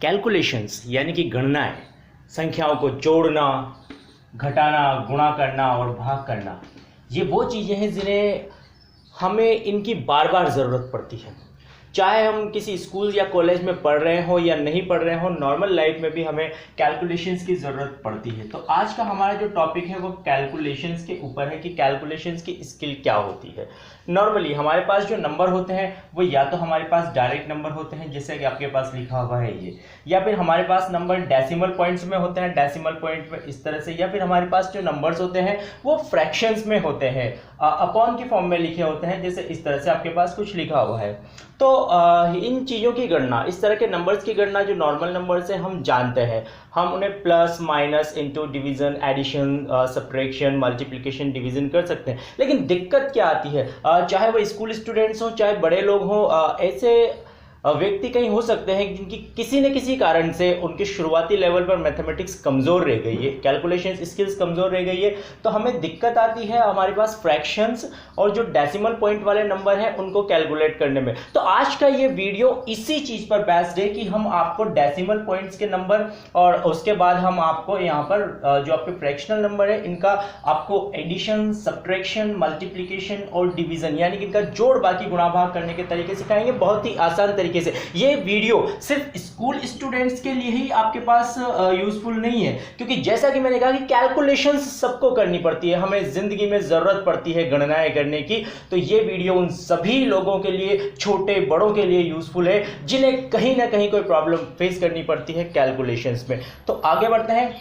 Calculations यानी कि गणनाएं, संख्याओं को जोड़ना, घटाना, गुणा करना और भाग करना, ये वो चीज़ें हैं जिन्हें हमें इनकी बार बार ज़रूरत पड़ती है। चाहे हम किसी स्कूल या कॉलेज में पढ़ रहे हो या नहीं पढ़ रहे हो, नॉर्मल लाइफ में भी हमें कैलकुलेशंस की ज़रूरत पड़ती है। तो आज का हमारा जो टॉपिक है वो कैलकुलेशंस के ऊपर है कि कैलकुलेशंस की स्किल क्या होती है। नॉर्मली हमारे पास जो नंबर होते हैं वो या तो हमारे पास डायरेक्ट नंबर होते हैं जैसे कि आपके पास लिखा हुआ है ये, या फिर हमारे पास नंबर डेसिमल पॉइंट्स में होते हैं, डेसिमल पॉइंट में इस तरह से, या फिर हमारे पास जो नंबर्स होते हैं वो फ्रैक्शंस में होते हैं, अपॉन की फॉर्म में लिखे होते हैं, जैसे इस तरह से आपके पास कुछ लिखा हुआ है। तो इन चीज़ों की गणना, इस तरह के नंबर्स की गणना जो नॉर्मल नंबर से हम जानते हैं, हम उन्हें plus minus into division addition subtraction multiplication division कर सकते हैं। लेकिन दिक्कत क्या आती है, चाहे वो स्कूल स्टूडेंट्स हों चाहे बड़े लोग हों, ऐसे व्यक्ति कहीं हो सकते हैं जिनकी किसी न किसी कारण से उनके शुरुआती लेवल पर मैथमेटिक्स कमज़ोर रह गई है, कैलकुलेशन स्किल्स कमज़ोर रह गई है, तो हमें दिक्कत आती है हमारे पास फ्रैक्शंस और जो डेसिमल पॉइंट वाले नंबर हैं उनको कैलकुलेट करने में। तो आज का ये वीडियो इसी चीज़ पर बेस्ड है कि हम आपको डेसिमल पॉइंट्स के नंबर और उसके बाद हम आपको यहाँ पर जो आपके फ्रैक्शनल नंबर है इनका आपको एडिशन सब्ट्रैक्शन मल्टीप्लिकेशन और डिवीज़न यानी कि इनका जोड़ बाकी गुणा भाग करने के तरीके सिखाएंगे, बहुत ही आसान तरीके से। ये वीडियो सिर्फ स्कूल स्टूडेंट्स के लिए ही आपके पास यूजफुल नहीं है, क्योंकि जैसा कि मैंने कहा कि कैलकुलेशंस सबको करनी पड़ती है, हमें जिंदगी में जरूरत पड़ती है गणनाएं करने की। तो ये वीडियो उन सभी लोगों के लिए, छोटे बड़ों के लिए यूजफुल है जिन्हें कहीं ना कहीं कोई प्रॉब्लम फेस करनी पड़ती है कैलकुलेशंस में। तो आगे बढ़ते हैं।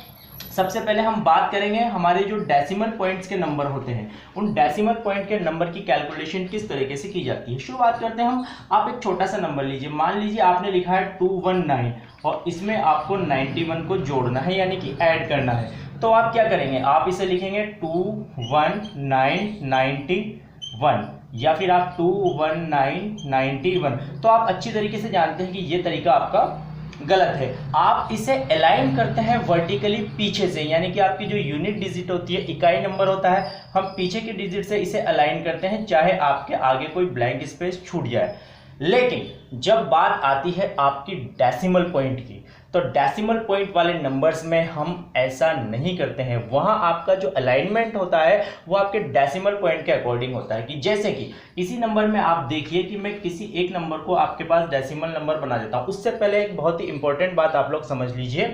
सबसे पहले हम बात करेंगे हमारे जो डेसिमल पॉइंट्स के नंबर होते हैं, उन डेसिमल पॉइंट के नंबर की कैलकुलेशन किस तरीके से की जाती है। शुरुआत करते हैं हम। आप एक छोटा सा नंबर लीजिए, मान लीजिए आपने लिखा है 219 और इसमें आपको 91 को जोड़ना है यानी कि ऐड करना है। तो आप क्या करेंगे, आप इसे लिखेंगे 21991 या फिर आप 21991। तो आप अच्छी तरीके से जानते हैं कि ये तरीका आपका गलत है। आप इसे अलाइन करते हैं वर्टिकली पीछे से, यानी कि आपकी जो यूनिट डिजिट होती है, इकाई नंबर होता है, हम पीछे की डिजिट से इसे अलाइन करते हैं, चाहे आपके आगे कोई ब्लैंक स्पेस छूट जाए। लेकिन जब बात आती है आपकी डेसिमल पॉइंट की, तो डेसिमल पॉइंट वाले नंबर्स में हम ऐसा नहीं करते हैं। वहां आपका जो अलाइनमेंट होता है वो आपके डेसिमल पॉइंट के अकॉर्डिंग होता है। कि जैसे कि इसी नंबर में आप देखिए कि मैं किसी एक नंबर को आपके पास डेसिमल नंबर बना देता हूं। उससे पहले एक बहुत ही इंपॉर्टेंट बात आप लोग समझ लीजिए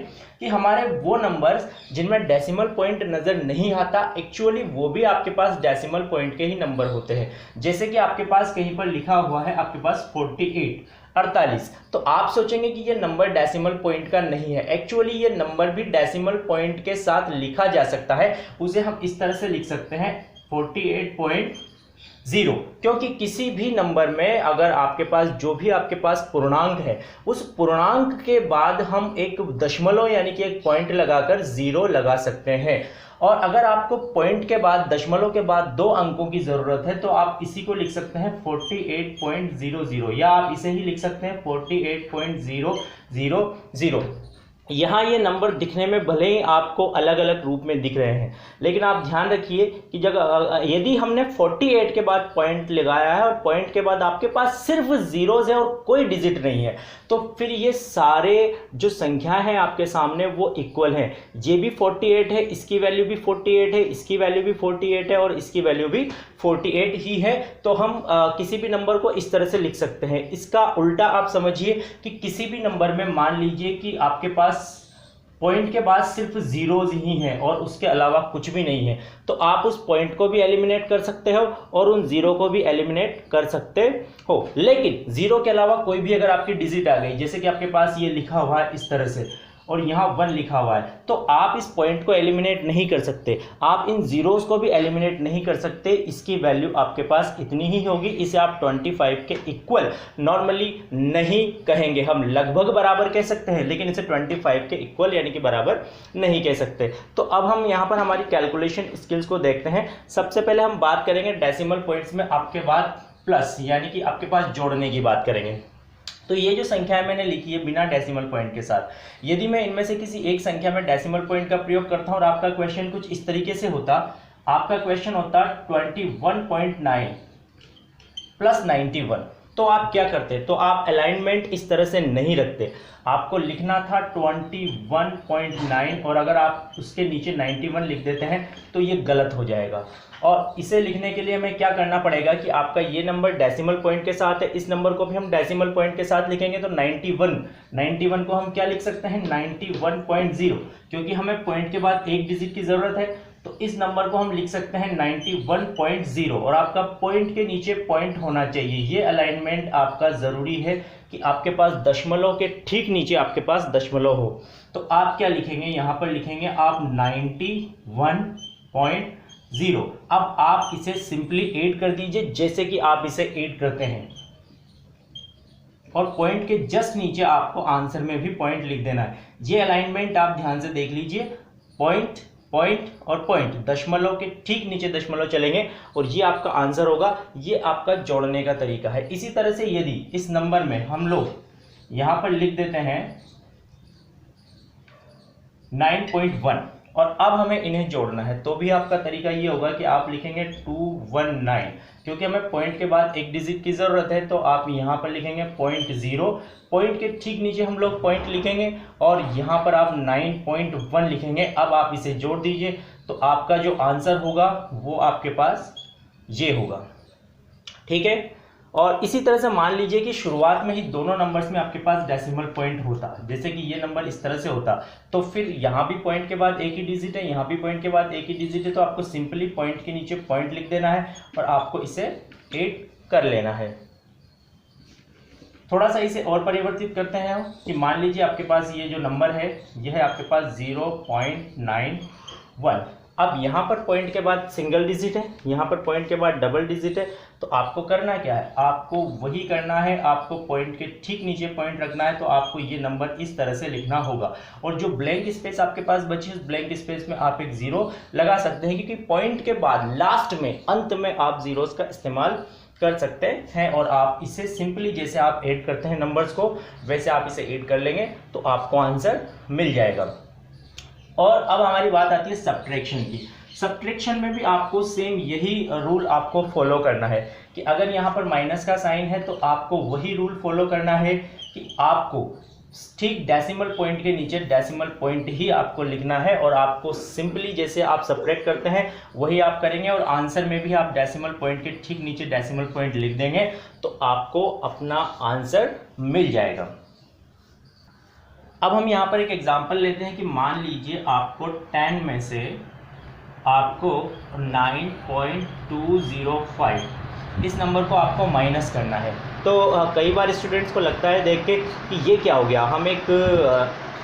कि हमारे वो नंबर्स जिनमें डेसिमल पॉइंट नजर नहीं आता, एक्चुअली वो भी आपके पास डेसिमल पॉइंट के ही नंबर होते हैं। जैसे कि आपके पास कहीं पर लिखा हुआ है आपके पास 48, तो आप सोचेंगे कि ये नंबर डेसिमल पॉइंट का नहीं है। एक्चुअली ये नंबर भी डेसिमल पॉइंट के साथ लिखा जा सकता है। उसे हम इस तरह से लिख सकते हैं 48.0, क्योंकि किसी भी नंबर में अगर आपके पास जो भी आपके पास पूर्णांक है, उस पूर्णांक के बाद हम एक दशमलव यानी कि एक पॉइंट लगाकर 0 लगा सकते हैं। और अगर आपको पॉइंट के बाद, दशमलव के बाद 2 अंकों की जरूरत है, तो आप इसी को लिख सकते हैं 48.00, या आप इसे ही लिख सकते हैं 48.000। यहाँ ये नंबर दिखने में भले ही आपको अलग अलग रूप में दिख रहे हैं, लेकिन आप ध्यान रखिए कि यदि हमने 48 के बाद पॉइंट लगाया है और पॉइंट के बाद आपके पास सिर्फ जीरोज है और कोई डिजिट नहीं है, तो फिर ये सारे जो संख्या है आपके सामने वो इक्वल हैं। ये भी 48 है, इसकी वैल्यू भी 48 है, इसकी वैल्यू भी 48 है और इसकी वैल्यू भी 48 ही है। तो हम किसी भी नंबर को इस तरह से लिख सकते हैं। इसका उल्टा आप समझिए कि किसी भी नंबर में मान लीजिए कि आपके पास पॉइंट के बाद सिर्फ जीरोज ही हैं और उसके अलावा कुछ भी नहीं है, तो आप उस पॉइंट को भी एलिमिनेट कर सकते हो और उन जीरो को भी एलिमिनेट कर सकते हो। लेकिन जीरो के अलावा कोई भी अगर आपकी डिजिट आ गई, जैसे कि आपके पास ये लिखा हुआ है इस तरह से और यहाँ 1 लिखा हुआ है, तो आप इस पॉइंट को एलिमिनेट नहीं कर सकते, आप इन जीरोस को भी एलिमिनेट नहीं कर सकते। इसकी वैल्यू आपके पास इतनी ही होगी। इसे आप 25 के इक्वल नॉर्मली नहीं कहेंगे, हम लगभग बराबर कह सकते हैं, लेकिन इसे 25 के इक्वल यानी कि बराबर नहीं कह सकते। तो अब हम यहाँ पर हमारी कैलकुलेशन स्किल्स को देखते हैं। सबसे पहले हम बात करेंगे डेसिमल पॉइंट्स में आपके बाद प्लस यानी कि आपके पास जोड़ने की बात करेंगे। तो ये जो संख्या मैंने लिखी है बिना डेसिमल पॉइंट के साथ, यदि मैं इनमें से किसी एक संख्या में डेसिमल पॉइंट का प्रयोग करता हूं और आपका क्वेश्चन कुछ इस तरीके से होता, आपका क्वेश्चन होता 21.9 प्लस 91, तो आप क्या करते, तो आप अलाइनमेंट इस तरह से नहीं रखते। आपको लिखना था 21.9 और अगर आप उसके नीचे 91 लिख देते हैं तो ये गलत हो जाएगा। और इसे लिखने के लिए हमें क्या करना पड़ेगा कि आपका ये नंबर डेसिमल पॉइंट के साथ है, इस नंबर को भी हम डेसिमल पॉइंट के साथ लिखेंगे तो 91 को हम क्या लिख सकते हैं 91.0, क्योंकि हमें पॉइंट के बाद एक डिजिट की जरूरत है तो इस नंबर को हम लिख सकते हैं 91.0 और आपका पॉइंट के नीचे पॉइंट होना चाहिए। ये अलाइनमेंट आपका जरूरी है कि आपके पास दशमलव के ठीक नीचे आपके पास दशमलव हो। तो आप क्या लिखेंगे, यहां पर लिखेंगे आप 91.0। अब आप इसे सिंपली ऐड कर दीजिए जैसे कि आप इसे ऐड करते हैं और पॉइंट के जस्ट नीचे आपको आंसर में भी पॉइंट लिख देना है। ये अलाइनमेंट आप ध्यान से देख लीजिए, पॉइंट पॉइंट और पॉइंट, दशमलव के ठीक नीचे दशमलव चलेंगे और ये आपका आंसर होगा। ये आपका जोड़ने का तरीका है। इसी तरह से यदि इस नंबर में हम लोग यहां पर लिख देते हैं 9.1 और अब हमें इन्हें जोड़ना है तो भी आपका तरीका ये होगा कि आप लिखेंगे 219, क्योंकि हमें पॉइंट के बाद एक डिजिट की जरूरत है तो आप यहां पर लिखेंगे 0.0, पॉइंट के ठीक नीचे हम लोग पॉइंट लिखेंगे और यहां पर आप 9.1 लिखेंगे। अब आप इसे जोड़ दीजिए तो आपका जो आंसर होगा वो आपके पास ये होगा, ठीक है। और इसी तरह से मान लीजिए कि शुरुआत में ही दोनों नंबर्स में आपके पास डेसिमल पॉइंट होता, जैसे कि ये नंबर इस तरह से होता, तो फिर यहाँ भी पॉइंट के बाद एक ही डिजिट है, यहाँ भी पॉइंट के बाद एक ही डिजिट है, तो आपको सिंपली पॉइंट के नीचे पॉइंट लिख देना है और आपको इसे ऐड कर लेना है। थोड़ा सा इसे और परिवर्तित करते हैं हम कि मान लीजिए आपके पास ये जो नंबर है यह है आपके पास 0.91। अब यहाँ पर पॉइंट के बाद सिंगल डिजिट है, यहाँ पर पॉइंट के बाद डबल डिजिट है, तो आपको करना क्या है, आपको वही करना है, आपको पॉइंट के ठीक नीचे पॉइंट रखना है। तो आपको ये नंबर इस तरह से लिखना होगा और जो ब्लैंक स्पेस आपके पास बची उस ब्लैंक स्पेस में आप एक जीरो लगा सकते हैं, क्योंकि पॉइंट के बाद लास्ट में अंत में आप जीरोस का इस्तेमाल कर सकते हैं और आप इसे सिंपली जैसे आप ऐड करते हैं नंबर्स को वैसे आप इसे ऐड कर लेंगे तो आपको आंसर मिल जाएगा। और अब हमारी बात आती है सब्ट्रैक्शन की। सब्ट्रैक्शन में भी आपको सेम यही रूल आपको फॉलो करना है कि अगर यहाँ पर माइनस का साइन है तो आपको वही रूल फॉलो करना है कि आपको ठीक डेसिमल पॉइंट के नीचे डेसिमल पॉइंट ही आपको लिखना है और आपको सिंपली जैसे आप सब्ट्रैक्ट करते हैं वही आप करेंगे और आंसर में भी आप डेसिमल पॉइंट के ठीक नीचे डेसिमल पॉइंट लिख देंगे तो आपको अपना आंसर मिल जाएगा। अब हम यहाँ पर एक एग्जांपल लेते हैं कि मान लीजिए आपको 10 में से आपको 9.205 इस नंबर को आपको माइनस करना है। तो कई बार स्टूडेंट्स को लगता है देख के कि ये क्या हो गया, हम एक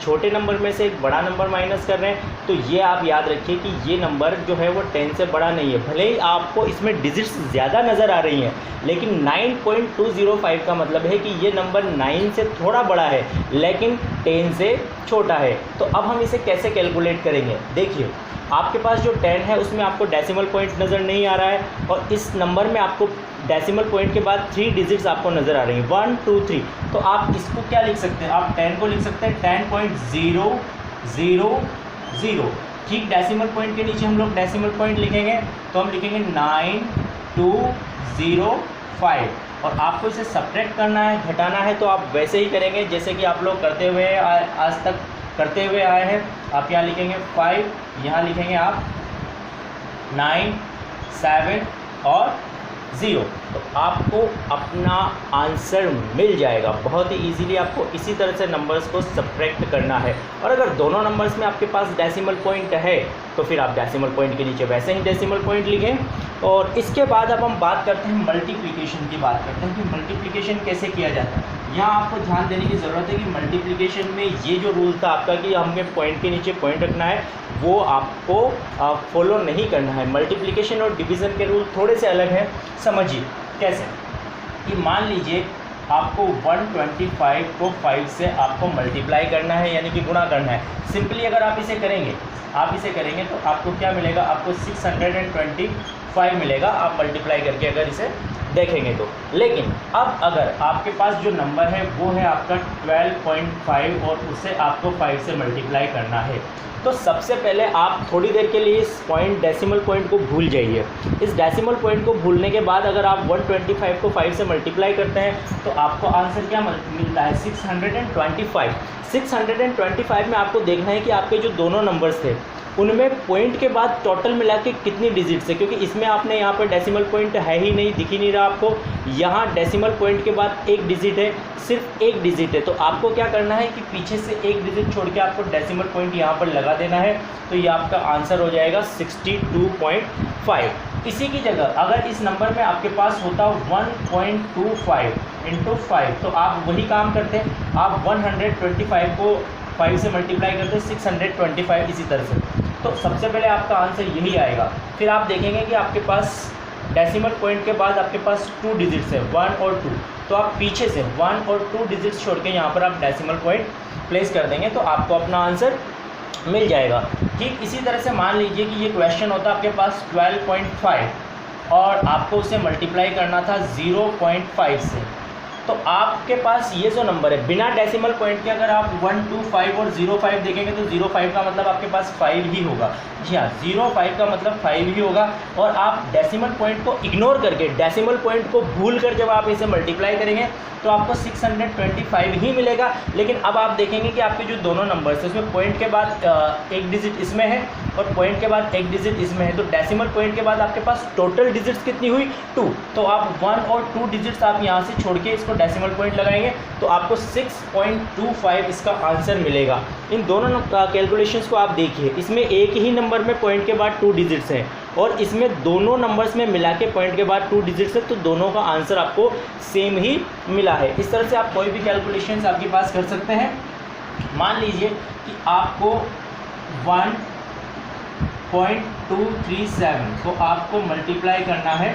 छोटे नंबर में से एक बड़ा नंबर माइनस कर रहे हैं। तो ये आप याद रखिए कि ये नंबर जो है वो 10 से बड़ा नहीं है। भले ही आपको इसमें डिजिट्स ज़्यादा नज़र आ रही हैं लेकिन 9.205 का मतलब है कि ये नंबर 9 से थोड़ा बड़ा है लेकिन 10 से छोटा है। तो अब हम इसे कैसे कैलकुलेट करेंगे, देखिए आपके पास जो 10 है उसमें आपको डेसिमल पॉइंट नज़र नहीं आ रहा है और इस नंबर में आपको डेसिमल पॉइंट के बाद 3 डिजिट्स आपको नज़र आ रही हैं 1 2 3। तो आप इसको क्या लिख सकते हैं, आप 10 को लिख सकते हैं 10.000। ठीक डेसिमल पॉइंट के नीचे हम लोग डेसिमल पॉइंट लिखेंगे तो हम लिखेंगे 9205 और आपको इसे सब्ट्रैक्ट करना है, घटाना है तो आप वैसे ही करेंगे जैसे कि आप लोग करते हुए आज तक करते हुए आए हैं। आप यहाँ लिखेंगे 5, यहाँ लिखेंगे आप 9 7 और 0। तो आपको अपना आंसर मिल जाएगा। बहुत ही इजीली आपको इसी तरह से नंबर्स को सब्ट्रैक्ट करना है। और अगर दोनों नंबर्स में आपके पास डेसिमल पॉइंट है तो फिर आप डेसिमल पॉइंट के नीचे वैसे ही डेसिमल पॉइंट लिखें। और इसके बाद अब हम बात करते हैं मल्टीप्लिकेशन की, बात करते हैं कि मल्टीप्लिकेशन कैसे किया जाता है। यहाँ आपको ध्यान देने की ज़रूरत है कि मल्टीप्लिकेशन में ये जो रूल था आपका कि हमें पॉइंट के नीचे पॉइंट रखना है वो आपको फॉलो नहीं करना है। मल्टीप्लिकेशन और डिवीज़न के रूल थोड़े से अलग हैं, समझिए कैसे। कि मान लीजिए आपको 125 को 5 से आपको मल्टीप्लाई करना है यानी कि गुणा करना है। सिंपली अगर आप इसे करेंगे तो आपको क्या मिलेगा, आपको 625 5 मिलेगा, आप मल्टीप्लाई करके अगर इसे देखेंगे तो। लेकिन अब अगर आपके पास जो नंबर है वो है आपका 12.5 और उसे आपको 5 से मल्टीप्लाई करना है, तो सबसे पहले आप थोड़ी देर के लिए इस पॉइंट डेसिमल पॉइंट को भूल जाइए। इस डेसिमल पॉइंट को भूलने के बाद अगर आप 125 को 5 से मल्टीप्लाई करते हैं तो आपको आंसर क्या मिलता है, 625। 625 में आपको देखना है कि आपके जो दोनों नंबर्स थे उनमें पॉइंट के बाद टोटल मिला के कितनी डिजिट्स है, क्योंकि इसमें आपने यहाँ पर डेसिमल पॉइंट है ही नहीं, दिख ही नहीं रहा आपको। यहाँ डेसिमल पॉइंट के बाद एक डिजिट है, सिर्फ एक डिजिट है, तो आपको क्या करना है कि पीछे से एक डिजिट छोड़ के आपको डेसिमल पॉइंट यहाँ पर लगा देना है, तो ये आपका आंसर हो जाएगा 62.5। इसी की जगह अगर इस नंबर में आपके पास होता 1.25 × 5, तो आप वही काम करते, आप 125 को 5 से मल्टीप्लाई करते 625 इसी तरह से। तो सबसे पहले आपका आंसर यही आएगा। फिर आप देखेंगे कि आपके पास डेसिमल पॉइंट के बाद आपके पास 2 डिजिट्स है, 1 और 2, तो आप पीछे से 1 और 2 डिजिट्स छोड़ के यहाँ पर आप डेसिमल पॉइंट प्लेस कर देंगे तो आपको अपना आंसर मिल जाएगा। ठीक इसी तरह से मान लीजिए कि ये क्वेश्चन होता आपके पास 12.5 और आपको उसे मल्टीप्लाई करना था 0.5 से, तो आपके पास ये जो नंबर है बिना डेसिमल पॉइंट के अगर आप 1, 2, 5 और 0.5 देखेंगे तो 0.5 का मतलब आपके पास 5 ही होगा। जी हाँ, 0.5 का मतलब 5 ही होगा। और आप डेसिमल पॉइंट को इग्नोर करके, डेसिमल पॉइंट को भूल कर जब आप इसे मल्टीप्लाई करेंगे तो आपको 625 ही मिलेगा। लेकिन अब आप देखेंगे कि आपके जो दोनों नंबर्स हैं उसमें पॉइंट के बाद एक डिजिट इसमें है और पॉइंट के बाद एक डिजिट इसमें है, तो डेसिमल पॉइंट के बाद आपके पास टोटल डिजिट्स कितनी हुई, 2। तो आप 1 और 2 डिजिट्स आप यहाँ से छोड़ के इसको डेसिमल पॉइंट लगाएंगे तो आपको 6.25 इसका आंसर मिलेगा। इन दोनों कैलकुलेशंस को आप देखिए, इसमें एक ही नंबर में पॉइंट के बाद 2 डिजिट्स हैं और इसमें दोनों नंबर्स में मिला के पॉइंट के बाद 2 डिजिट्स है, तो दोनों का आंसर आपको सेम ही मिला है। इस तरह से आप कोई भी कैलकुलेशंस आपके पास कर सकते हैं। मान लीजिए कि आपको 1.237 को आपको मल्टीप्लाई करना है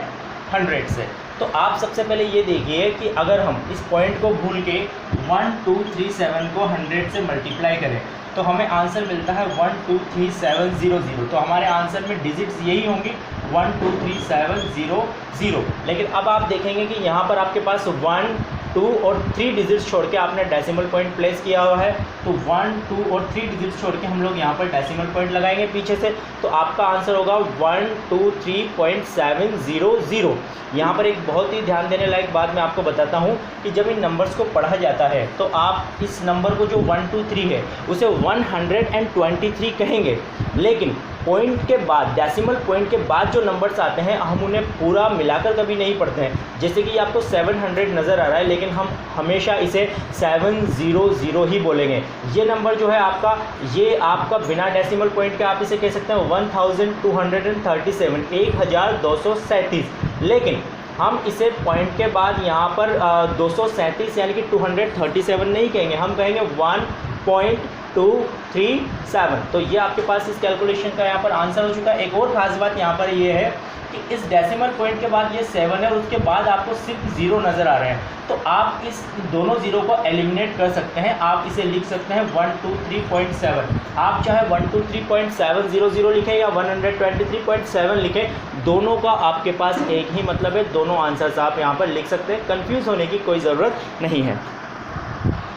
100 से, तो आप सबसे पहले ये देखिए कि अगर हम इस पॉइंट को भूल के 1237 को 100 से मल्टीप्लाई करें तो हमें आंसर मिलता है 123700। तो हमारे आंसर में डिजिट्स यही होंगी 123700। लेकिन अब आप देखेंगे कि यहाँ पर आपके पास 1, 2 और 3 डिजिट्स छोड़ के आपने डेसिमल पॉइंट प्लेस किया हुआ है, तो 1, 2 और 3 डिजिट्स छोड़ के हम लोग यहाँ पर डेसिमल पॉइंट लगाएंगे पीछे से, तो आपका आंसर होगा 123.700। यहाँ पर एक बहुत ही ध्यान देने लायक बात मैं आपको बताता हूँ कि जब इन नंबर्स को पढ़ा जाता है तो आप इस नंबर को जो 1, 2, 3 है उसे 123 कहेंगे, लेकिन पॉइंट के बाद, डेसिमल पॉइंट के बाद जो नंबर्स आते हैं हम उन्हें पूरा मिलाकर कभी नहीं पढ़ते हैं। जैसे कि आपको 700 नज़र आ रहा है लेकिन हम हमेशा इसे 700 ही बोलेंगे। ये नंबर जो है आपका, ये आपका बिना डेसिमल पॉइंट के आप इसे कह सकते हैं 1237, 1237। लेकिन हम इसे पॉइंट के बाद यहाँ पर 237 यानी कि 237 नहीं कहेंगे, हम कहेंगे 1.237। तो ये आपके पास इस कैलकुलेशन का यहाँ पर आंसर हो चुका है। एक और ख़ास बात यहाँ पर ये है कि इस डेसिमल पॉइंट के बाद ये 7 है और उसके बाद आपको सिर्फ 0 नज़र आ रहे हैं, तो आप इस दोनों 0 को एलिमिनेट कर सकते हैं। आप इसे लिख सकते हैं 123.7। आप चाहे 123.700 लिखें या 123.7 लिखें, दोनों का आपके पास एक ही मतलब है, दोनों आंसर्स आप यहाँ पर लिख सकते हैं, कंफ्यूज होने की कोई ज़रूरत नहीं है।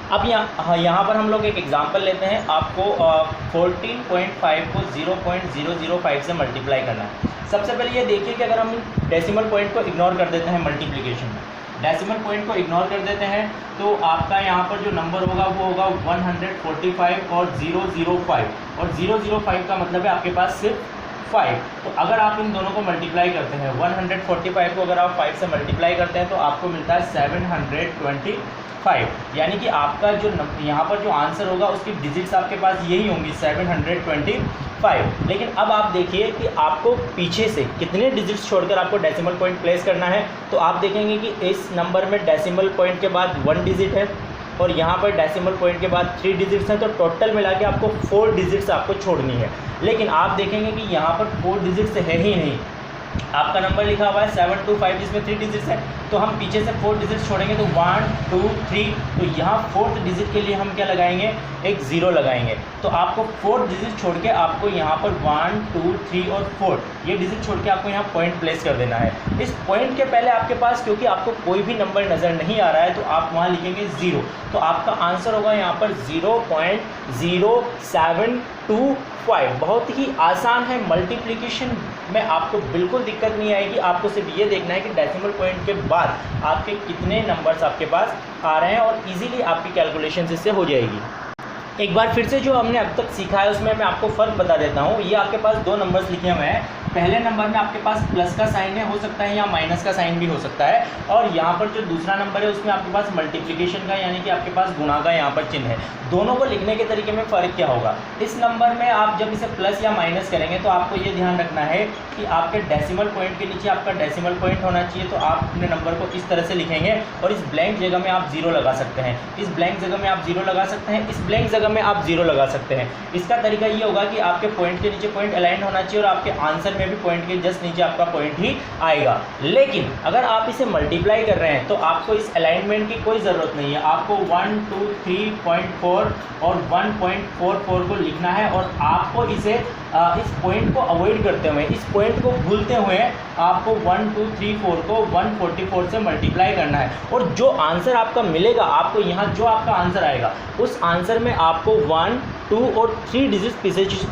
अब यहाँ पर हम लोग एक एग्जांपल लेते हैं। आपको 14.5 को 0.005 से मल्टीप्लाई करना है। सबसे पहले ये देखिए कि अगर हम डेसिमल पॉइंट को इग्नोर कर देते हैं मल्टीप्लिकेशन में, डेसिमल पॉइंट को इग्नोर कर देते हैं तो आपका यहाँ पर जो नंबर होगा वो होगा 145 और 005, और 005 का मतलब है आपके पास सिर्फ 5। तो अगर आप इन दोनों को मल्टीप्लाई करते हैं, 145 को अगर आप 5 से मल्टीप्लाई करते हैं तो आपको मिलता है 725, यानी कि आपका जो यहाँ पर जो आंसर होगा उसकी डिजिट्स आपके पास यही होंगी 725। लेकिन अब आप देखिए कि आपको पीछे से कितने डिजिट्स छोड़कर आपको डेसिमल पॉइंट प्लेस करना है, तो आप देखेंगे कि इस नंबर में डेसिमल पॉइंट के बाद 1 डिजिट है और यहाँ पर डेसिमल पॉइंट के बाद 3 डिजिट्स हैं, तो टोटल मिला के आपको 4 डिजिट्स आपको छोड़नी है। लेकिन आप देखेंगे कि यहाँ पर 4 डिजिट्स है ही नहीं। आपका नंबर लिखा हुआ है 725 जिसमें 3 डिजिट्स है, तो हम पीछे से 4 डिजिट्स छोड़ेंगे तो 1 2 3, तो यहाँ 4th डिजिट के लिए हम क्या लगाएंगे, एक 0 लगाएंगे। तो आपको 4 डिजिट छोड़ के आपको यहाँ पर 1 2 3 और 4 ये डिजिट छोड़ के आपको यहाँ पॉइंट प्लेस कर देना है। इस पॉइंट के पहले आपके पास क्योंकि आपको कोई भी नंबर नज़र नहीं आ रहा है तो आप वहाँ लिखेंगे 0, तो आपका आंसर होगा यहाँ पर 0.0725। बहुत ही आसान है, मल्टीप्लिकेशन में आपको बिल्कुल दिक्कत नहीं आएगी। आपको सिर्फ ये देखना है कि डेसिमल पॉइंट के बाद आपके कितने नंबर्स आपके पास आ रहे हैं और इजीली आपकी कैलकुलेशन इससे हो जाएगी। एक बार फिर से जो हमने अब तक सीखा है उसमें मैं आपको फ़र्क बता देता हूँ। ये आपके पास 2 नंबर्स लिखे हुए हैं, पहले नंबर में आपके पास प्लस का साइन है, हो सकता है या माइनस का साइन भी हो सकता है, और यहाँ पर जो दूसरा नंबर है उसमें आपके पास मल्टीप्लिकेशन का यानी कि आपके पास गुणा का यहाँ पर चिन्ह है। दोनों को लिखने के तरीके में फ़र्क क्या होगा, इस नंबर में आप जब इसे प्लस या माइनस करेंगे तो आपको ये ध्यान रखना है कि आपके डेसिमल पॉइंट के नीचे आपका डेसिमल पॉइंट होना चाहिए। तो आप अपने नंबर को इस तरह से लिखेंगे और इस ब्लैंक जगह में आप 0 लगा सकते हैं, इस ब्लैंक जगह में आप 0 लगा सकते हैं, इस ब्लैंक जगह में आप 0 लगा सकते हैं। इसका तरीका ये होगा कि आपके पॉइंट के नीचे पॉइंट अलाइन होना चाहिए और आपके आंसर में भी पॉइंट के जस्ट नीचे आपका पॉइंट ही आएगा। लेकिन अगर आप इसे मल्टीप्लाई कर रहे हैं तो आपको इस अलाइनमेंट की कोई ज़रूरत नहीं है, आपको 1 2 3.4 और 1.44 को लिखना है और आपको इसे इस पॉइंट को अवॉइड करते हुए, इस पॉइंट को भूलते हुए आपको 1 2 3 4 को 144 से मल्टीप्लाई करना है। और जो आंसर आपका मिलेगा, आपको यहाँ जो आपका आंसर आएगा उस आंसर में आपको 1 2 और 3 डिजिट्स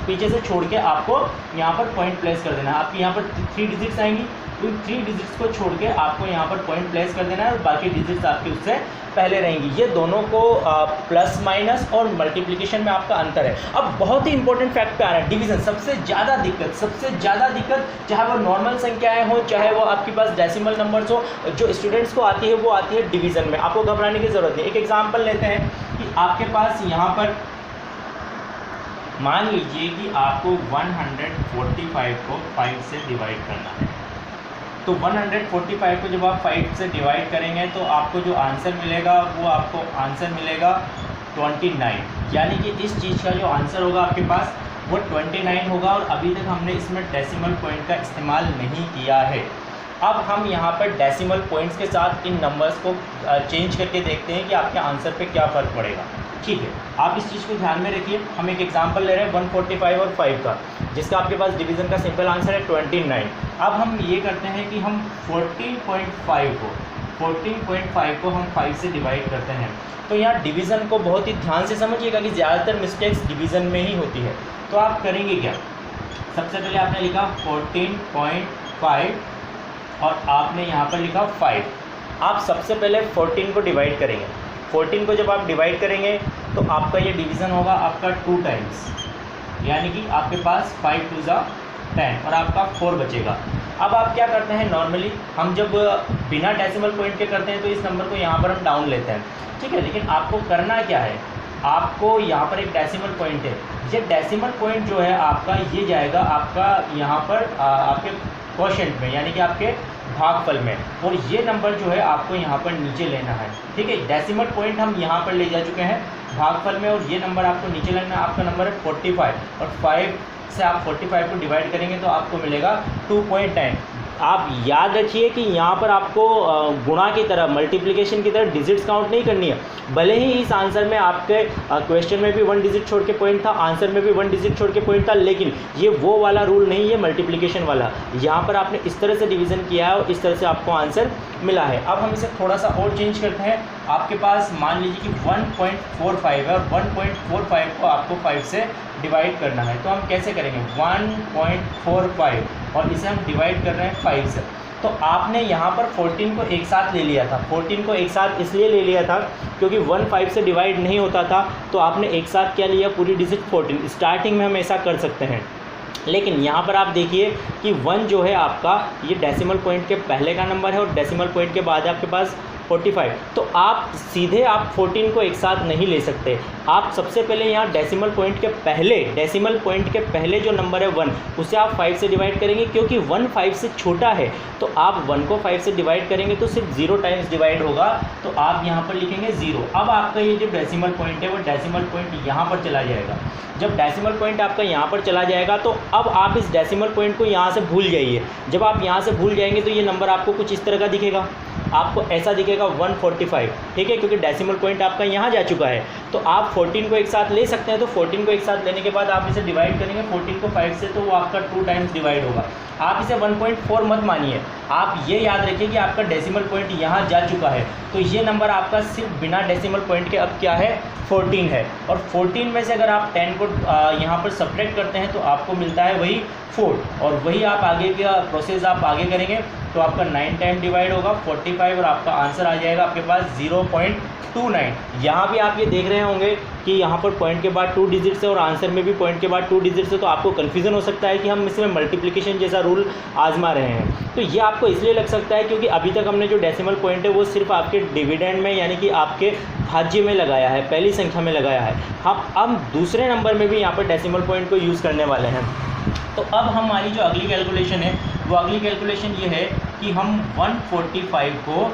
पीछे से छोड़ के आपको यहाँ पर पॉइंट प्लेस कर देना है। आपकी यहाँ पर 3 डिजिट्स आएंगी, तो 3 डिजिट्स को छोड़ के आपको यहाँ पर पॉइंट प्लेस कर देना है और बाकी डिजिट्स आपकी उससे पहले रहेंगी। ये दोनों को प्लस माइनस और मल्टीप्लिकेशन में आपका अंतर है। अब बहुत ही इंपॉर्टेंट फैक्ट पे आ रहा है, डिवीज़न। सबसे ज़्यादा दिक्कत चाहे वो नॉर्मल संख्याएं हो, चाहे वो आपके पास डेसिमल नंबर्स हो, जो स्टूडेंट्स को आती है वो आती है डिवीज़न में। आपको घबराने की ज़रूरत नहीं। एक एग्जाम्पल लेते हैं कि आपके पास यहाँ पर मान लीजिए कि आपको 145 को 5 से डिवाइड करना है, तो 145 को जब आप 5 से डिवाइड करेंगे तो आपको जो आंसर मिलेगा वो आपको आंसर मिलेगा 29, यानी कि इस चीज़ का जो आंसर होगा आपके पास वो 29 होगा। और अभी तक हमने इसमें डेसिमल पॉइंट का इस्तेमाल नहीं किया है। अब हम यहाँ पर डेसिमल पॉइंट्स के साथ इन नंबर्स को चेंज करके देखते हैं कि आपके आंसर पे क्या फ़र्क पड़ेगा। ठीक है, आप इस चीज़ को ध्यान में रखिए। हम एक एग्जांपल ले रहे हैं 145 और 5 का, जिसका आपके पास डिवीज़न का सिंपल आंसर है 29। अब हम ये करते हैं कि हम 14.5 को हम 5 से डिवाइड करते हैं। तो यहाँ डिवीज़न को बहुत ही ध्यान से समझिएगा कि ज़्यादातर मिस्टेक्स डिवीज़न में ही होती है। तो आप करेंगे क्या, सबसे पहले आपने लिखा 14.5 और आपने यहाँ पर लिखा 5। आप सबसे पहले 14 को डिवाइड करेंगे। 14 को जब आप डिवाइड करेंगे तो आपका ये डिवीज़न होगा आपका 2 टाइम्स, यानी कि आपके पास 5 2 10 और आपका 4 बचेगा। अब आप क्या करते हैं, नॉर्मली हम जब बिना डेसिमल पॉइंट के करते हैं तो इस नंबर को यहाँ पर हम डाउन लेते हैं, ठीक है। लेकिन आपको करना क्या है, आपको यहाँ पर एक डेसिमल पॉइंट है, ये डेसिमल पॉइंट जो है आपका ये जाएगा आपका यहाँ पर आपके क्वोशिएंट में, यानी कि आपके भागफल में, और ये नंबर जो है आपको यहाँ पर नीचे लेना है। ठीक है, डेसिमल पॉइंट हम यहाँ पर ले जा चुके हैं भागफल में और ये नंबर आपको नीचे लेना है। आपका नंबर है 45 और 5 से आप 45 को डिवाइड करेंगे तो आपको मिलेगा 2.10। आप याद रखिए कि यहाँ पर आपको गुणा की तरह, मल्टीप्लिकेशन की तरह डिजिट्स काउंट नहीं करनी है। भले ही इस आंसर में आपके क्वेश्चन में भी 1 डिजिट छोड़ के पॉइंट था, आंसर में भी 1 डिजिट छोड़ के पॉइंट था, लेकिन ये वो वाला रूल नहीं है मल्टीप्लिकेशन वाला। यहाँ पर आपने इस तरह से डिवीज़न किया है और इस तरह से आपको आंसर मिला है। अब हम इसे थोड़ा सा और चेंज करते हैं। आपके पास मान लीजिए कि 1.45 है और 1.45 को आपको 5 से डिवाइड करना है। तो हम कैसे करेंगे, 1.45 और इसे हम डिवाइड कर रहे हैं 5 से। तो आपने यहाँ पर 14 को एक साथ ले लिया था। 14 को एक साथ इसलिए ले लिया था क्योंकि 1 5 से डिवाइड नहीं होता था, तो आपने एक साथ क्या लिया, पूरी डिजिट 14। स्टार्टिंग में हम ऐसा कर सकते हैं, लेकिन यहाँ पर आप देखिए कि 1 जो है आपका ये डेसिमल पॉइंट के पहले का नंबर है और डेसिमल पॉइंट के बाद आपके पास 45। तो आप सीधे आप 14 को एक साथ नहीं ले सकते। आप सबसे पहले यहाँ डेसिमल पॉइंट के पहले जो नंबर है 1, उसे आप 5 से डिवाइड करेंगे, क्योंकि 1 5 से छोटा है। तो आप 1 को 5 से डिवाइड करेंगे तो सिर्फ 0 टाइम्स डिवाइड होगा, तो आप यहाँ पर लिखेंगे 0। अब आपका ये जो डेसिमल पॉइंट है वो डेसिमल पॉइंट यहाँ पर चला जाएगा। जब डेसिमल पॉइंट आपका यहाँ पर चला जाएगा तो अब आप इस डेसिमल पॉइंट को यहाँ से भूल जाइए। जब आप यहाँ से भूल जाएंगे तो ये नंबर आपको कुछ इस तरह का दिखेगा, आपको ऐसा दिखेगा 145, ठीक है, क्योंकि डेसिमल पॉइंट आपका यहाँ जा चुका है। तो आप 14 को एक साथ ले सकते हैं। तो 14 को एक साथ लेने के बाद आप इसे डिवाइड करेंगे 14 को 5 से, तो वो आपका 2 टाइम्स डिवाइड होगा। आप इसे 1.4 मत मानिए, आप ये याद रखिए कि आपका डेसिमल पॉइंट यहाँ जा चुका है। तो ये नंबर आपका सिर्फ बिना डेसिमल पॉइंट के अब क्या है, 14 है। और 14 में से अगर आप 10 को यहाँ पर सब्ट्रैक्ट करते हैं तो आपको मिलता है वही 4, और वही आप आगे का प्रोसेस आप आगे करेंगे तो आपका 9 टाइम डिवाइड होगा 45, और आपका आंसर आ जाएगा आपके पास 0.29। यहाँ भी आप ये देख रहे होंगे कि यहाँ पर पॉइंट के बाद 2 डिजिट्स है और आंसर में भी पॉइंट के बाद 2 डिजिट्स है, तो आपको कन्फ्यूज़न हो सकता है कि हम इसमें मल्टीप्लिकेशन जैसा रूल आजमा रहे हैं। तो ये आपको इसलिए लग सकता है क्योंकि अभी तक हमने जो डेसिमल पॉइंट है वो सिर्फ आपके डिविडेंड में, यानी कि आपके भाज्य में लगाया है, पहली संख्या में लगाया है। हम अब दूसरे नंबर में भी यहाँ पर डेसिमल पॉइंट को यूज़ करने वाले हैं। तो अब हमारी जो अगली कैलकुलेशन है वो अगली कैलकुलेशन ये है कि हम 145 को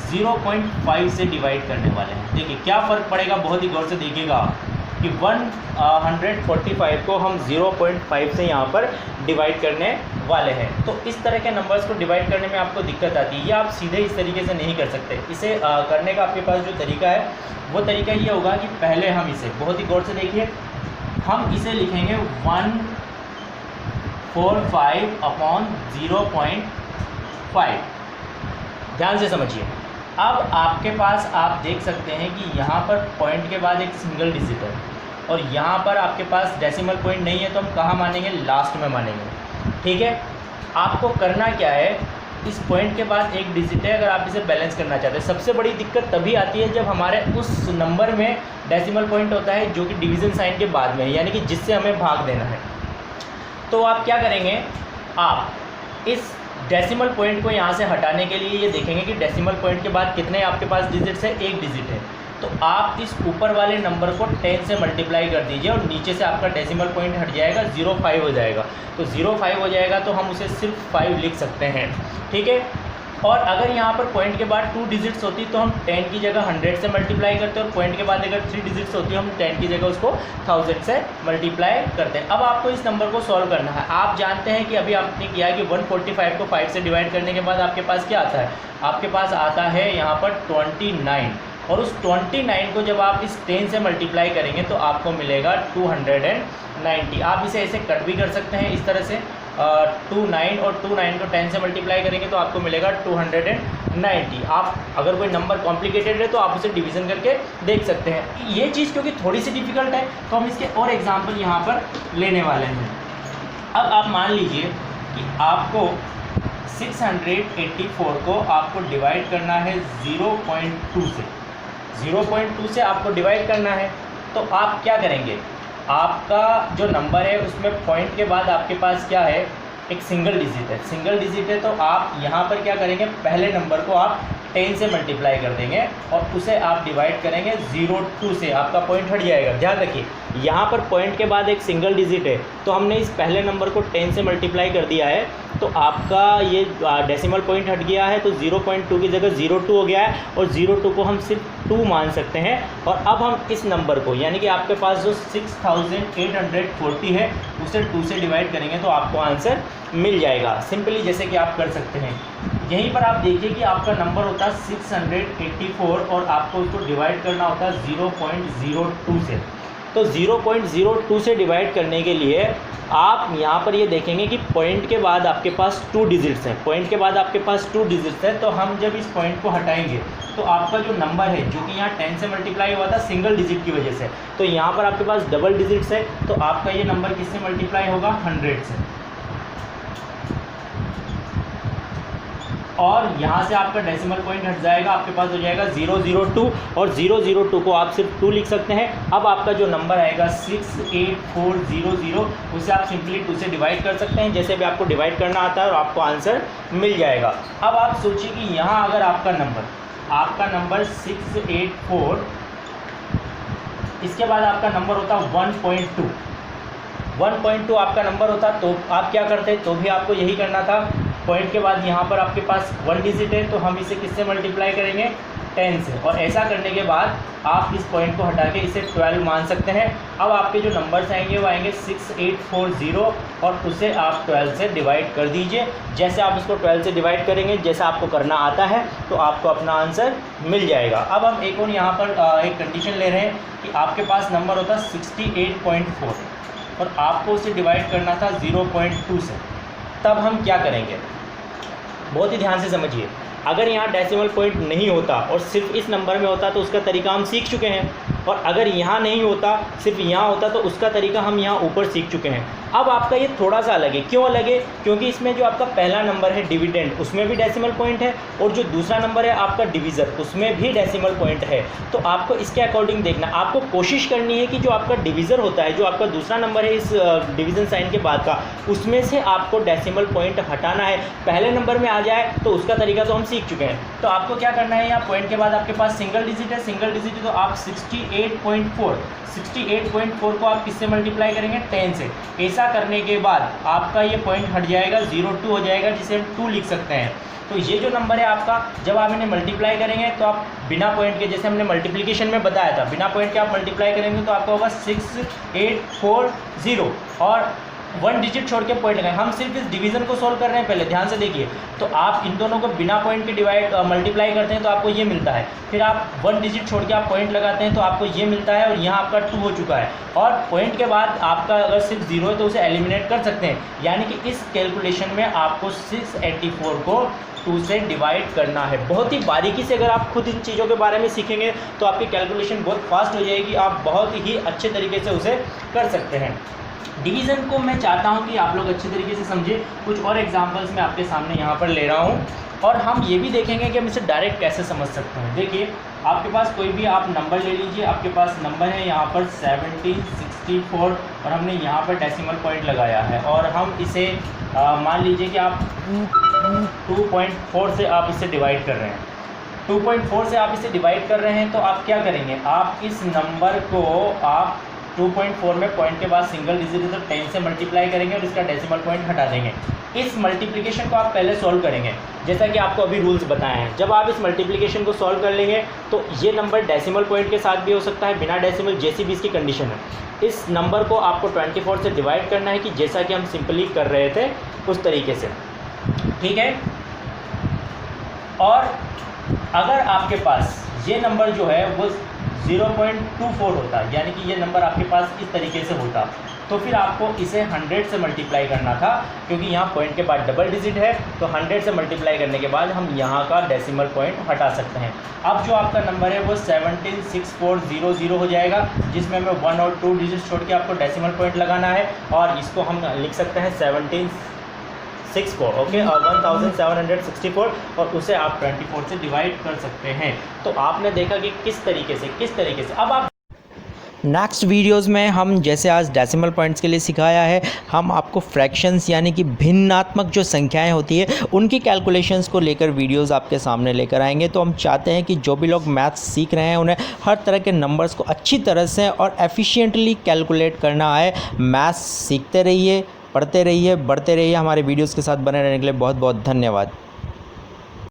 0.5 से डिवाइड करने वाले हैं। देखिए क्या फ़र्क पड़ेगा, बहुत ही गौर से देखिएगा कि 145 को हम 0.5 से यहाँ पर डिवाइड करने वाले हैं। तो इस तरह के नंबर्स को डिवाइड करने में आपको दिक्कत आती है, ये आप सीधे इस तरीके से नहीं कर सकते। इसे करने का आपके पास जो तरीका है वो तरीका ये होगा कि पहले हम इसे, बहुत ही गौर से देखिए, हम इसे लिखेंगे 145 अपॉन 0.5। ध्यान से समझिए। अब आपके पास आप देख सकते हैं कि यहाँ पर पॉइंट के बाद एक सिंगल डिजिट है और यहाँ पर आपके पास डेसिमल पॉइंट नहीं है, तो हम कहाँ मानेंगे, लास्ट में मानेंगे। ठीक है, आपको करना क्या है, इस पॉइंट के बाद एक डिजिट है, अगर आप इसे बैलेंस करना चाहते हैं। सबसे बड़ी दिक्कत तभी आती है जब हमारे उस नंबर में डेसिमल पॉइंट होता है जो कि डिवीज़न साइन के बाद में है, यानी कि जिससे हमें भाग देना है। तो आप क्या करेंगे, आप इस डेसिमल पॉइंट को यहाँ से हटाने के लिए ये देखेंगे कि डेसिमल पॉइंट के बाद कितने आपके पास डिजिट्स है, एक डिजिट है। तो आप इस ऊपर वाले नंबर को 10 से मल्टीप्लाई कर दीजिए और नीचे से आपका डेसिमल पॉइंट हट जाएगा, 0.5 हो जाएगा। तो 0.5 हो जाएगा तो हम उसे सिर्फ 5 लिख सकते हैं। ठीक है, और अगर यहाँ पर पॉइंट के बाद 2 डिजिट्स होती तो हम 10 की जगह 100 से मल्टीप्लाई करते हैं, और पॉइंट के बाद अगर 3 डिजिट्स होती हम 10 की जगह उसको 1000 से मल्टीप्लाई करते हैं। अब आपको इस नंबर को सॉल्व करना है। आप जानते हैं कि अभी आपने किया है कि 145 को 5 से डिवाइड करने के बाद आपके पास क्या आता है, आपके पास आता है यहाँ पर 29, और उस 29 को जब आप इस 10 से मल्टीप्लाई करेंगे तो आपको मिलेगा 290। आप इसे ऐसे कट भी कर सकते हैं इस तरह से, 29 और 29 को 10 से मल्टीप्लाई करेंगे तो आपको मिलेगा 290। आप अगर कोई नंबर कॉम्प्लिकेटेड है तो आप उसे डिवीज़न करके देख सकते हैं। ये चीज़ क्योंकि थोड़ी सी डिफ़िकल्ट है तो हम इसके और एग्जाम्पल यहाँ पर लेने वाले हैं। अब आप मान लीजिए कि आपको 684 को आपको डिवाइड करना है 0.2 से, 0.2 से आपको डिवाइड करना है। तो आप क्या करेंगे, आपका जो नंबर है उसमें पॉइंट के बाद आपके पास क्या है, एक सिंगल डिजिट है। सिंगल डिजिट है तो आप यहाँ पर क्या करेंगे, पहले नंबर को आप 10 से मल्टीप्लाई कर देंगे और उसे आप डिवाइड करेंगे 0.2 से, आपका पॉइंट हट जाएगा। ध्यान रखिए, यहाँ पर पॉइंट के बाद एक सिंगल डिजिट है तो हमने इस पहले नंबर को 10 से मल्टीप्लाई कर दिया है, तो आपका ये डेसिमल पॉइंट हट गया है, तो 0.2 की जगह 0.2 हो गया है, और 0.2 को हम सिर्फ 2 मान सकते हैं। और अब हम इस नंबर को, यानी कि आपके पास जो 6840 है, उसे 2 से डिवाइड करेंगे तो आपको आंसर मिल जाएगा सिंपली, जैसे कि आप कर सकते हैं। यहीं पर आप देखिए कि आपका नंबर होता है 684 और आपको उसको डिवाइड करना होता है 0.02 से। तो 0.02 से डिवाइड करने के लिए आप यहाँ पर ये देखेंगे कि पॉइंट के बाद आपके पास 2 डिजिट्स हैं, पॉइंट के बाद आपके पास 2 डिजिट्स हैं। तो हम जब इस पॉइंट को हटाएंगे तो आपका जो नंबर है, जो कि यहाँ 10 से मल्टीप्लाई हुआ था सिंगल डिजिट की वजह से, तो यहाँ पर आपके पास डबल डिजिट्स है, तो आपका ये नंबर किससे मल्टीप्लाई होगा, 100 से। और यहाँ से आपका डेसिमल पॉइंट हट जाएगा, आपके पास हो जाएगा 002, और 002 को आप सिर्फ 2 लिख सकते हैं। अब आपका जो नंबर आएगा 68400, उसे आप सिंपली 2 से डिवाइड कर सकते हैं, जैसे भी आपको डिवाइड करना आता है, और आपको आंसर मिल जाएगा। अब आप सोचिए कि यहाँ अगर आपका नंबर आपका नंबर 684, इसके बाद आपका नंबर होता 1.2, 1.2 आपका नंबर होता, तो आप क्या करते, तो भी आपको यही करना था। पॉइंट के बाद यहाँ पर आपके पास 1 डिजिट है, तो हम इसे किससे मल्टीप्लाई करेंगे, 10 से, और ऐसा करने के बाद आप इस पॉइंट को हटा के इसे 12 मान सकते हैं। अब आपके जो नंबर्स आएंगे वो आएंगे 6840, और उसे आप 12 से डिवाइड कर दीजिए। जैसे आप उसको 12 से डिवाइड करेंगे, जैसा आपको करना आता है, तो आपको अपना आंसर मिल जाएगा। अब हम एक और यहाँ पर एक कंडीशन ले रहे हैं कि आपके पास नंबर होता 68.4 और आपको उसे डिवाइड करना था 0.2 से। तब हम क्या करेंगे, बहुत ही ध्यान से समझिए। अगर यहाँ डेसिमल पॉइंट नहीं होता और सिर्फ इस नंबर में होता तो उसका तरीका हम सीख चुके हैं, और अगर यहाँ नहीं होता, सिर्फ यहाँ होता, तो उसका तरीका हम यहाँ ऊपर सीख चुके हैं। अब आपका ये थोड़ा सा अलग है। क्यों अलग है? क्योंकि इसमें जो आपका पहला नंबर है डिविडेंड, उसमें भी डेसिमल पॉइंट है, और जो दूसरा नंबर है आपका डिवीज़र, उसमें भी डेसिमल पॉइंट है। तो आपको इसके अकॉर्डिंग देखना, आपको कोशिश करनी है कि जो आपका डिवीज़र होता है, जो आपका दूसरा नंबर है इस डिवीज़न साइन के बाद का, उसमें से आपको डेसिमल पॉइंट हटाना है। पहले नंबर में आ जाए तो उसका तरीका तो हम सीख चुके हैं। तो आपको क्या करना है, यहाँ पॉइंट के बाद आपके पास सिंगल डिजिट है, सिंगल डिजिट है, तो आप 68.4 को आप किससे मल्टीप्लाई करेंगे, 10 से। ऐसा करने के बाद आपका ये पॉइंट हट जाएगा, 02 हो जाएगा, जिसे हम 2 लिख सकते हैं। तो ये जो नंबर है आपका, जब आप इन्हें मल्टीप्लाई करेंगे तो आप बिना पॉइंट के, जैसे हमने मल्टीप्लिकेशन में बताया था, बिना पॉइंट के आप मल्टीप्लाई करेंगे तो आपका होगा 6840, और 1 डिजिट छोड़ के पॉइंट लगाएं। हम सिर्फ इस डिवीज़न को सॉल्व कर रहे हैं, पहले ध्यान से देखिए। तो आप इन दोनों को बिना पॉइंट के मल्टीप्लाई करते हैं तो आपको ये मिलता है, फिर आप 1 डिजिट छोड़ के आप पॉइंट लगाते हैं तो आपको ये मिलता है, और यहाँ आपका 2 हो चुका है। और पॉइंट के बाद आपका अगर सिर्फ 0 है तो उसे एलिमिनेट कर सकते हैं, यानी कि इस कैलकुलेशन में आपको 684 को 2 से डिवाइड करना है। बहुत ही बारीकी से अगर आप खुद इन चीज़ों के बारे में सीखेंगे तो आपकी कैलकुलेशन बहुत फास्ट हो जाएगी, आप बहुत ही अच्छे तरीके से उसे कर सकते हैं। डिवीज़न को मैं चाहता हूं कि आप लोग अच्छे तरीके से समझें। कुछ और एग्जांपल्स मैं आपके सामने यहाँ पर ले रहा हूं, और हम ये भी देखेंगे कि हम इसे डायरेक्ट कैसे समझ सकते हैं। देखिए, आपके पास कोई भी आप नंबर ले लीजिए, आपके पास नंबर है यहाँ पर 1764, और हमने यहाँ पर डेसिमल पॉइंट लगाया है, और हम इसे मान लीजिए कि आप 2.4 से आप इसे डिवाइड कर रहे हैं। 2.4 से आप इसे डिवाइड कर रहे हैं, तो आप क्या करेंगे, आप इस नंबर को आप 2.4 में पॉइंट के बाद सिंगल डिजिट है तो 10 से मल्टीप्लाई करेंगे और इसका डेसिमल पॉइंट हटा देंगे। इस मल्टीप्लिकेशन को आप पहले सॉल्व करेंगे, जैसा कि आपको अभी रूल्स बताए हैं। जब आप इस मल्टीप्लिकेशन को सॉल्व कर लेंगे तो ये नंबर डेसिमल पॉइंट के साथ भी हो सकता है, बिना डेसिमल, जैसी भी इसकी कंडीशन है। इस नंबर को आपको 24 से डिवाइड करना है, कि जैसा कि हम सिंपली कर रहे थे उस तरीके से, ठीक है। और अगर आपके पास ये नंबर जो है वो 0.24 होता, यानी कि ये नंबर आपके पास इस तरीके से होता, तो फिर आपको इसे 100 से मल्टीप्लाई करना था, क्योंकि यहाँ पॉइंट के बाद डबल डिजिट है, तो 100 से मल्टीप्लाई करने के बाद हम यहाँ का डेसिमल पॉइंट हटा सकते हैं। अब जो आपका नंबर है वो 176400 हो जाएगा, जिसमें हमें 1 और 2 डिजिट छोड़ के आपको डेसिमल पॉइंट लगाना है, और इसको हम लिख सकते हैं 1764, ओके, और 1764, और उसे आप 24 से डिवाइड कर सकते हैं। तो आपने देखा कि किस तरीके से अब आप नेक्स्ट वीडियोस में हम, जैसे आज डेसिमल पॉइंट्स के लिए सिखाया है, हम आपको फ्रैक्शंस यानी कि भिन्नात्मक जो संख्याएं होती है उनकी कैलकुलेशंस को लेकर वीडियोस आपके सामने लेकर आएंगे। तो हम चाहते हैं कि जो भी लोग मैथ्स सीख रहे हैं उन्हें हर तरह के नंबर्स को अच्छी तरह से और एफिशिएंटली कैलकुलेट करना है। मैथ्स सीखते रहिए, पढ़ते रहिए, बढ़ते रहिए। हमारे वीडियोज़ के साथ बने रहने के लिए बहुत बहुत धन्यवाद।